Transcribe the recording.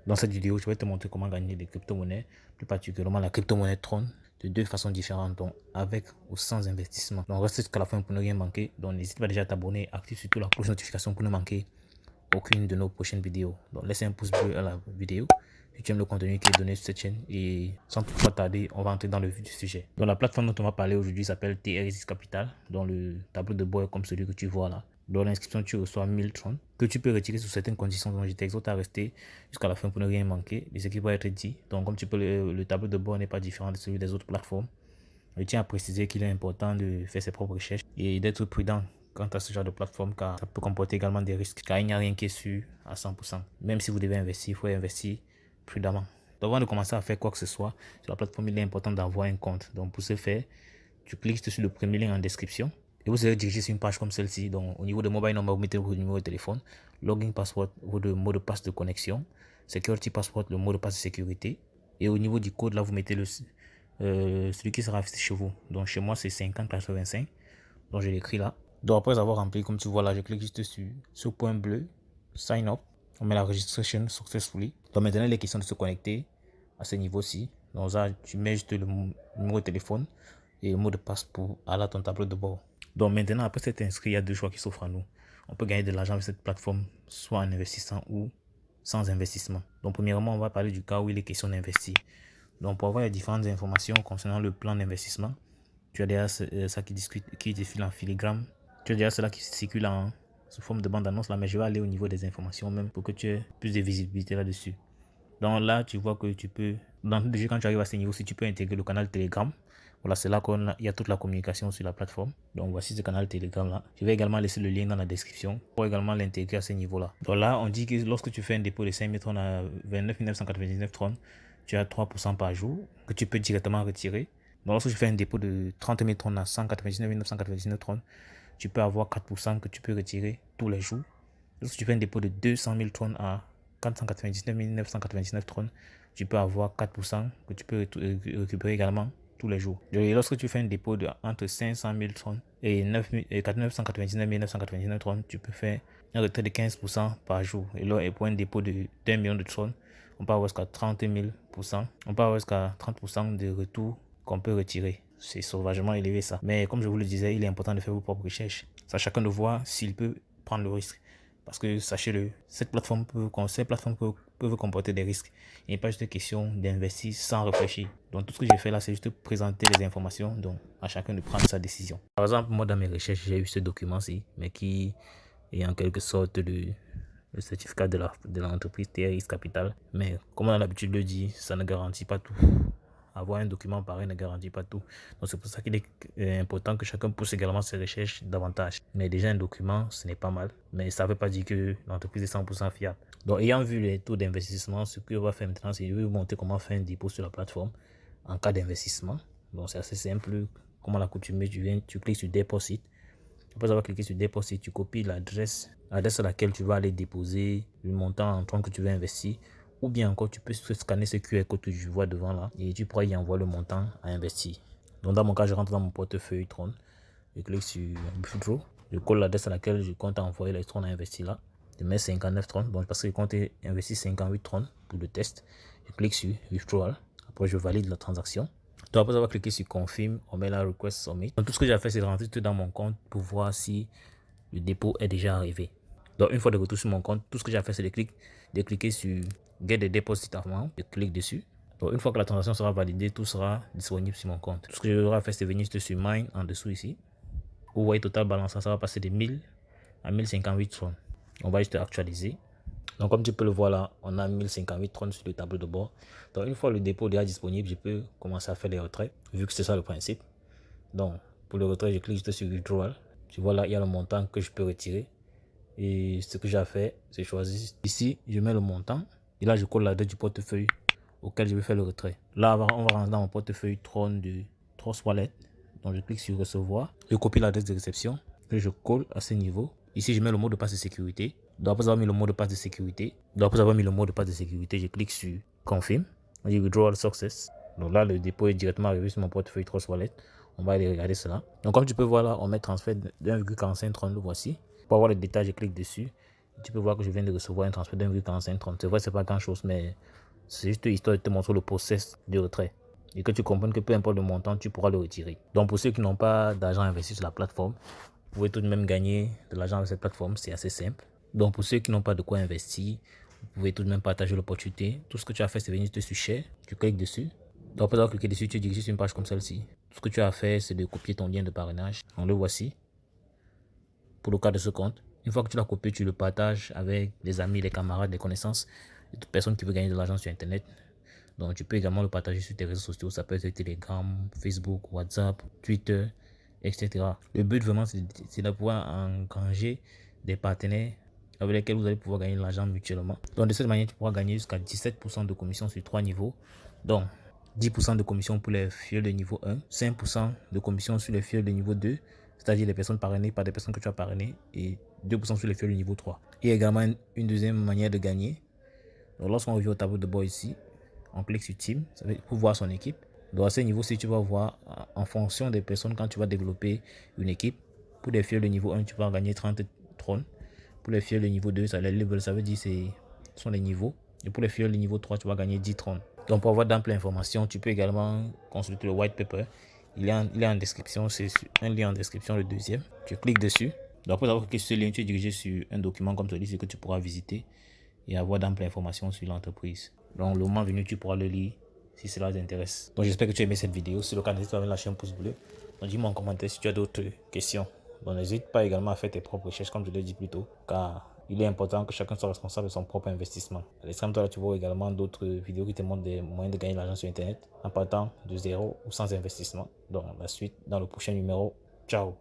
Dans cette vidéo, je vais te montrer comment gagner des crypto-monnaies, plus particulièrement la crypto-monnaie Tron, de deux façons différentes, donc avec ou sans investissement. Donc reste jusqu'à la fin pour ne rien manquer. Donc n'hésite pas déjà à t'abonner, active surtout la cloche de notification pour ne manquer aucune de nos prochaines vidéos. Donc laisse un pouce bleu à la vidéo si tu aimes le contenu qui est donné sur cette chaîne. Et sans toutefois tarder, on va entrer dans le vif du sujet. Donc la plateforme dont on va parler aujourd'hui s'appelle TRX Capital, dont le tableau de bord est comme celui que tu vois là. Dans l'inscription, tu reçois 1000 Tron que tu peux retirer sous certaines conditions. Donc je t'exhorte à rester jusqu'à la fin pour ne rien manquer de ce qui va être dit. Donc comme tu peux, le tableau de bord n'est pas différent de celui des autres plateformes. Je tiens à préciser qu'il est important de faire ses propres recherches et d'être prudent quant à ce genre de plateforme, car ça peut comporter également des risques, car il n'y a rien qui est sûr à 100%. Même si vous devez investir, il faut investir prudemment. Donc avant de commencer à faire quoi que ce soit sur la plateforme, il est important d'avoir un compte. Donc pour ce faire, tu cliques sur le premier lien en description et vous serez dirigé sur une page comme celle-ci. Donc au niveau de mobile number, vous mettez votre numéro de téléphone, login password, votre mot de passe de connexion, security password, le mot de passe de sécurité, et au niveau du code là, vous mettez celui qui sera affiché chez vous. Donc chez moi c'est 5085, donc je l'écris là. Donc après avoir rempli, comme tu vois là, je clique juste sur ce point bleu, sign up, on met la registration successfully. Donc maintenant il est question de se connecter à ce niveau-ci. Donc là tu mets juste le numéro de téléphone et le mot de passe pour aller à ton tableau de bord. Donc maintenant, après s'être inscrit, il y a deux choix qui s'offrent à nous. On peut gagner de l'argent avec cette plateforme, soit en investissant ou sans investissement. Donc premièrement, on va parler du cas où il est question d'investir. Donc pour avoir les différentes informations concernant le plan d'investissement, tu as déjà ça qui défile en filigrane. Tu as déjà cela qui circule sous forme de bande-annonce là, mais je vais aller au niveau des informations même pour que tu aies plus de visibilité là-dessus. Donc là, tu vois que tu peux, déjà quand tu arrives à ce niveau-ci, tu peux intégrer le canal Telegram. Voilà, c'est là qu'il y a toute la communication sur la plateforme. Donc voici ce canal Telegram là. Je vais également laisser le lien dans la description pour également l'intégrer à ce niveau-là. Donc là, on dit que lorsque tu fais un dépôt de 5000 Tron à 29 999 Tron, tu as 3% par jour que tu peux directement retirer. Donc lorsque tu fais un dépôt de 30 000 Tron à 199 999 Tron, tu peux avoir 4% que tu peux retirer tous les jours. Lorsque tu fais un dépôt de 200 000 Tron à 499 999 Tron, tu peux avoir 4% que tu peux récupérer également tous les jours. Et lorsque tu fais un dépôt de entre 500 000 Tron et 999 999 Tron, tu peux faire un retrait de 15% par jour. Et là, pour un dépôt de 1 million de Tron, on peut avoir jusqu'à 30 000%. On peut avoir jusqu'à 30% de retour qu'on peut retirer. C'est sauvagement élevé ça. Mais comme je vous le disais, il est important de faire vos propres recherches. C'est à chacun de voir s'il peut prendre le risque. Parce que sachez-le, ces plateformes peuvent comporter des risques. Il n'est pas juste question d'investir sans réfléchir. Donc tout ce que j'ai fait là, c'est juste présenter les informations, donc à chacun de prendre sa décision. Par exemple, moi dans mes recherches, j'ai eu ce document-ci, mais qui est en quelque sorte le certificat de l'entreprise TRX Capital. Mais comme on a l'habitude de le dire, ça ne garantit pas tout. Avoir un document pareil ne garantit pas tout. Donc c'est pour ça qu'il est important que chacun pousse également ses recherches davantage. Mais déjà un document, ce n'est pas mal. Mais ça ne veut pas dire que l'entreprise est 100% fiable. Donc ayant vu les taux d'investissement, ce que je vais faire maintenant, c'est que je vais vous montrer comment faire un dépôt sur la plateforme en cas d'investissement. Donc c'est assez simple. Comme à l'accoutumée, tu cliques sur Deposit. Après avoir cliqué sur Deposit, tu copies l'adresse à laquelle tu vas aller déposer le montant en Tron que tu veux investir. Ou bien encore, tu peux scanner ce QR code que tu vois devant là et tu pourras y envoyer le montant à investir. Donc dans mon cas, je rentre dans mon portefeuille Tron. Je clique sur Withdraw. Je colle l'adresse à laquelle je compte envoyer les Tron à investir là. Je mets 59 Tron. Donc parce que je compte investir 58 Tron pour le test. Je clique sur Withdrawal. Après, je valide la transaction. Donc après avoir cliqué sur Confirm, on met la Request Submit. Donc tout ce que j'ai fait, c'est de rentrer dans mon compte pour voir si le dépôt est déjà arrivé. Donc une fois de retour sur mon compte, tout ce que j'ai fait, c'est de cliquer sur Get the Deposit Amount. Je clique dessus. Donc une fois que la transaction sera validée, tout sera disponible sur mon compte. Tout ce que je devrais faire, c'est venir sur Mine en dessous ici. Vous voyez total balance, ça va passer de 1000 à 1058 Tron. On va juste actualiser. Donc comme tu peux le voir là, on a 1058 Tron sur le tableau de bord. Donc une fois le dépôt déjà disponible, je peux commencer à faire les retraits, vu que c'est ça le principe. Donc pour le retrait, je clique juste sur Withdrawal. Tu vois là, il y a le montant que je peux retirer. Et ce que j'ai fait, c'est choisir ici, je mets le montant. Et là, je colle la date du portefeuille auquel je vais faire le retrait. Là, on va rentrer dans mon portefeuille Tron de Trust Wallet. Donc je clique sur recevoir. Je copie l'adresse de réception. Et je colle à ce niveau. Ici, je mets le mot de passe de sécurité. Donc après avoir mis le mot de passe de sécurité, je clique sur Confirm. On dit Withdrawal Success. Donc là, le dépôt est directement arrivé sur mon portefeuille Trust Wallet. On va aller regarder cela. Donc comme tu peux voir là, on met transfert de 1,45 Tron. Le voici. Pour avoir les détails, je clique dessus Tu peux voir que je viens de recevoir un transfert d'1,4530. C'est vrai, c'est pas grand chose, mais c'est juste histoire de te montrer le process de retrait. Et que tu comprennes que peu importe le montant, tu pourras le retirer. Donc pour ceux qui n'ont pas d'argent investi sur la plateforme, vous pouvez tout de même gagner de l'argent avec cette plateforme, c'est assez simple. Donc pour ceux qui n'ont pas de quoi investir, vous pouvez tout de même partager l'opportunité. Tout ce que tu as fait, c'est venir sur Share, tu cliques dessus. Donc après avoir cliqué dessus, tu diriges sur une page comme celle-ci. Tout ce que tu as fait, c'est de copier ton lien de parrainage. Donc le voici, pour le cas de ce compte. Une fois que tu l'as copié, tu le partages avec les amis, les camarades, les connaissances, et toute personne qui veut gagner de l'argent sur Internet. Donc tu peux également le partager sur tes réseaux sociaux, ça peut être Telegram, Facebook, WhatsApp, Twitter, etc. Le but vraiment, c'est de pouvoir engranger des partenaires avec lesquels vous allez pouvoir gagner de l'argent mutuellement. Donc de cette manière, tu pourras gagner jusqu'à 17% de commission sur 3 niveaux. Donc 10% de commission pour les filles de niveau 1, 5% de commission sur les filles de niveau 2, c'est-à-dire les personnes parrainées par des personnes que tu as parrainées, et 2% sur les filles de niveau 3. Il y a également une deuxième manière de gagner. Donc lorsqu'on revient au tableau de bord ici, on clique sur Team pour voir son équipe. Donc à ce niveau-ci, tu vas voir en fonction des personnes quand tu vas développer une équipe. Pour les filles de niveau 1, tu vas gagner 30 trônes. Pour les filles de niveau 2, ça veut dire ce sont les niveaux. Et pour les filles de niveau 3, tu vas gagner 10 trônes. Donc pour avoir d'amples informations, tu peux également consulter le white paper. Il est en description, c'est un lien en description, le deuxième. Tu cliques dessus. Donc après avoir cliqué sur ce lien, tu es dirigé sur un document comme celui-ci que tu pourras visiter et avoir d'amples informations sur l'entreprise. Donc le moment venu, tu pourras le lire si cela t'intéresse. Donc j'espère que tu as aimé cette vidéo. Si c'est le cas, n'hésite pas à lâcher un pouce bleu. Donc dis-moi en commentaire si tu as d'autres questions. Donc n'hésite pas également à faire tes propres recherches comme je l'ai dit plus tôt, car il est important que chacun soit responsable de son propre investissement. À l'extrême droite, tu vois également d'autres vidéos qui te montrent des moyens de gagner de l'argent sur Internet en partant de zéro ou sans investissement. Donc la suite dans le prochain numéro. Ciao.